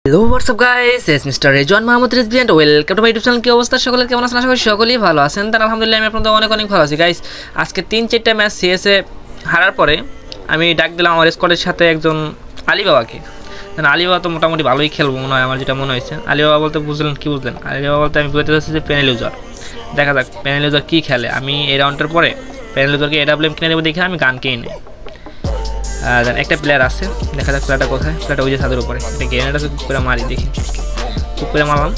Hello WhatsApp guys, এস mister Rezwan Mahmud Rizvi and welcome to my YouTube channel. কি অবস্থা সকলের, কেমন আছেন? আশা করি সকলেই ভালো আছেন। তার আলহামদুলিল্লাহ আমি আপনাদের অনেক ভালো আছি গাইস। আজকে 3-4টা ম্যাচ সিএসএ হারার পরে আমি ডাক দিলাম আমার স্কোয়াডের সাথে একজন আলিবাবাকে। আলিবাবা তো মোটামুটি ভালোই খেলবো মনে হয়, আমার যেটা মনে হয়েছে। আলিবাবা বলতে বুঝলেন কি বুঝলেন? আলিবাবা বলতে আমি বুঝতে চাচ্ছি যে প্যানেল ইউজার। দেখা যাক প্যানেল ইউজার কী খেলে। আমি এই রাউন্ডের পরে প্যানেল ইউজারকে এডাব্লিউএম কিনে দেবো দেখে আমি গান কিনে নিই। একটা প্লেয়ার আছে, দেখা যাক প্লেয়ারটা কোথায়। প্লেয়ারটা ওই যে ছাদের উপরে একটা গ্রেনেড আছে, খুব করে মারি দেখি। খুব করে মারলাম,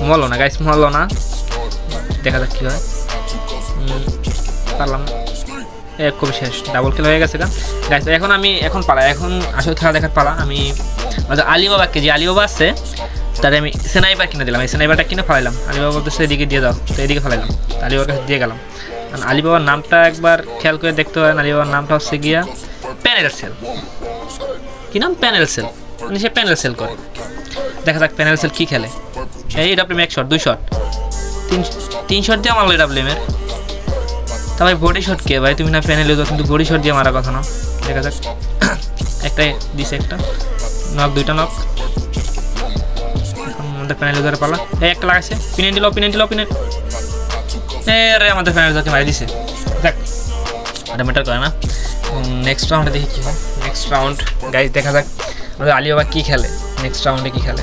মরলো না গাইস, মরলো না। দেখা যাক কী হয়। পারলাম, খুব শেষ, ডাবল খেল হয়ে গেছে গাইস। এখন পালা, এখন আসলে খেলা দেখার পালা। আমি আলিবাবাকে, যে আলিবাবা আছে তার আমি স্নাইপার কিনে দিলাম। এই স্নাইপারটা কিনে ফেলাইলাম। আলিবাবা বলতেছে এদিকে দিয়ে দাও, তো এদিকে ফেলাইলাম। আলিবাবার কাছে দিয়ে গেলাম। কারণ আলিবাবার নামটা একবার খেয়াল করে দেখতে হয়। আলিবাবার নামটা হচ্ছে গিয়া প্যানেল সেল। কি নাম? Panel cell. মানে সে প্যানেল সেল করে। দেখা যাক প্যানেল সেল কী খেলে। এই ডাব্লিউএম 1 শট 2 শট 3 শট দিয়ে মারলো ডাব্লিউএমের। তা ভাই বডি শট কে ভাই? তুমি না প্যানেল ইউজার, কিন্তু বডি শট দিয়ে মারা কথা না। দেখা যাক, একটাই দিছে, একটা নক, 2টা নক। এখন আমাদের প্যানেল ইউজারের পালা। এই একটা লাগাইছে, পিনে দিল। রে আমাদের প্যানেল ইউজারকে মারি দিছে। দেখ এটা ম্যাটার করে না। নেক্সট রাউন্ডে দেখি কী হয়। নেক্সট রাউন্ড গাইজ দেখা যাক আমাদের আলিবাবা কী খেলে, নেক্সট রাউন্ডে কী খেলে।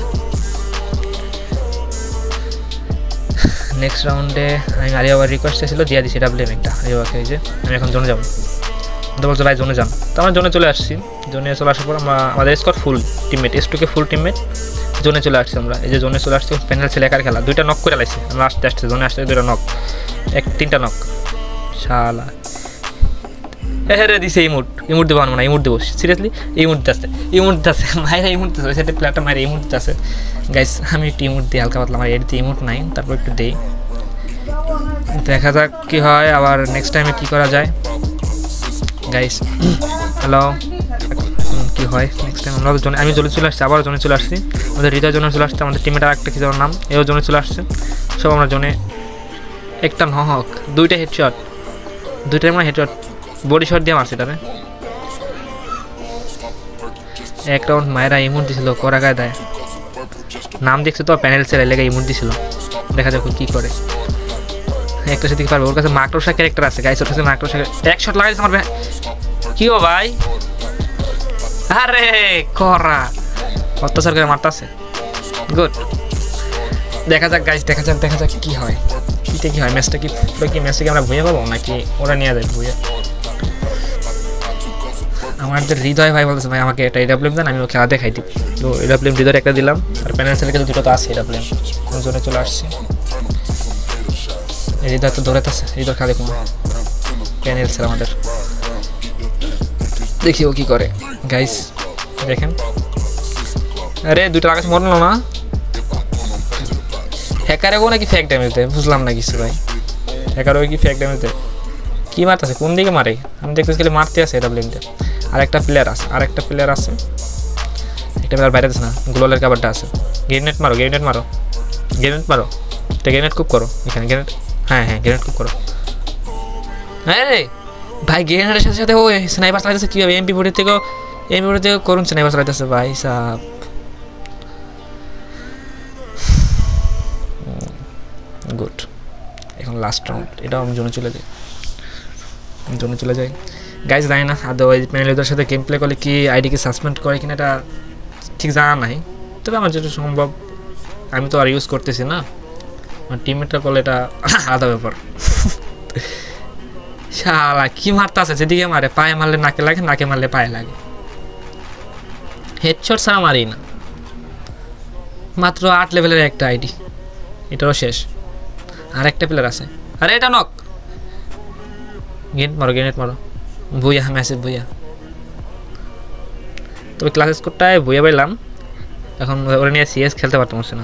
নেক্সট রাউন্ডে আমি আলিবাবার রিকোয়েস্ট ছিল, দিয়ে দিচ্ছি ডাব্লিউএম একটা আলিবাবাকে। এই যে আমি এখন জোনে যাবো, তো বলছে ভাই জোনে যান। তো আমরা জোনে চলে আসছি। জোনে চলে আসার পর আমাদের স্কোয়াড ফুল টিমমেট, S2কে ফুল টিমমেট। জোনে চলে আসছি আমরা। এই যে জোনে চলে আসছি। প্যানেল ছেলে একার খেলা, 2টা নক করে লাইছে। আমরা আসতে জোনে আসতে 2টা নক, 3টা নক। শালা হ্যাঁ দিছে ইমোট দেবো না, ইমোট দেবো সিরিয়াসলি। ইমোট আছে মায়েরা, ইমোট আছে ওই সাইডে প্লেয়ারটা মায়ের ইমোট আছে গাইস। আমি একটু ইমোট দিই হালকা পাতলা, আমার এডিতে ইমোট নাই, তারপর একটু দিই। দেখা যাক কী হয়। আবার নেক্সট টাইমে কী করা যায় গাইস। হ্যালো, কী হয় নেক্সট টাইম? আমরা জোনে, আমি জোনে চলে আসছি, আবার জোনে চলে আসছি। আমাদের হৃদয় জোনে চলে আসছে। আমাদের টিমের একটা কি নাম, এও জোনে চলে আসছে। সব আমরা জোনে। একটা নহক, 2টা হেডশট, 2টার মানে হেডশট, বডি শট দিয়ে মারছি তারে। এক রাউন্ড মায়েরা ইমোট দিছিল, করা গায়ে দেয়। নাম দেখছে তো প্যানেল সেল, লেগে ইমোট দিছিল। দেখা যাক কি করে। একটা সাথে পারবে, ওর কাছে মাকড়সা ক্যারেক্টার আছে গাইস। ওর কাছে মাকড়সা, এক শট লাগাইছে আমার। কি ও ভাই, আরে করা অত্যাচার করে মারতেছে। গুড, দেখা যাক গাইস, দেখা যাক কি হয়। কি হয় ম্যাচটা? ম্যাচটাকে আমরা ভুঁয়ে পাবো নাকি ওরা নিয়ে যায় ভুঁয়ে? আমাদের হৃদয় ভাই বলতেছে ভাই আমাকে একটা এডাব্লিউএম দেন, আমি ও খেলা দেখাই দিই। তো এডাব্লিউএম হৃদয় একটা দিলাম, আর প্যানেল সেলের কাছে 2টা তো আছে এডাব্লিউএম। জোনে চলে আসছে। হৃদয় তো দৌড়াতেছে, হৃদয় খেলা দেখুন। প্যানেল সেল আমাদের, দেখি ও কী করে গাইস। দেখেন, আরে 2টা লাগাচ্ছে, মরলো না। হ্যাকারেও নাকি ফেক ড্যামেজ দেয়, বুঝলাম না কিছু ভাই। হ্যাকারও কি ফেক ড্যামেজ দেয়? কী মারতেছে, কোন দিকে মারে? আমি দেখতেছি খালি মারতে আছে এডাব্লিউএমটা। আরেকটা প্লেয়ার আছে, একটা প্লেয়ার বাইরে আছে না, গ্লোয়ালের কাভারটা আছে। গ্রেনেড মারো, এটা গ্রেনেড খুব করো এখানে, গ্রেনেড। হ্যাঁ গ্রেনেড খুব করো। হ্যাঁ রে ভাই, গ্রেনেডের সাথে ও স্নাইপার চালাইতেছে। কীভাবে? এমপি ফোর্টি থেকেও করুন স্নাইপার চালাইতেছে ভাই সাহ। গুড, এখন লাস্ট রাউন্ড। এটাও আমি জোনে চলে যাই গাইজ। জানি না আদৌ ওই প্যানেলের সাথে গেম প্লে করলে কি আইডিকে সাসপেন্ড করে কিনা, এটা ঠিক জানা নাই। তবে আমার যেটা সম্ভব, আমি তো আর ইউজ করতেছি না, আমার টিমমেটটা করলে এটা আলাদা ব্যাপার। শালা কি মারতে আছে, যেদিকে মারে, পায়ে মারলে নাকে লাগে, নাকে মারলে পায়ে লাগে। হেডশট ছাড়া মারি না। মাত্র 8 লেভেলের একটা আইডি, এটারও শেষ। আর একটা প্লেয়ার আছে, আরে এটা নক। গ্রেনেড মারো, ভুইয়া ম্যাসিভ ভুইয়া। তবে ক্লাস স্কোরটায় ভুইয়া পাইলাম। এখন ওরা নিয়ে সিএস খেলতে পারতাম না।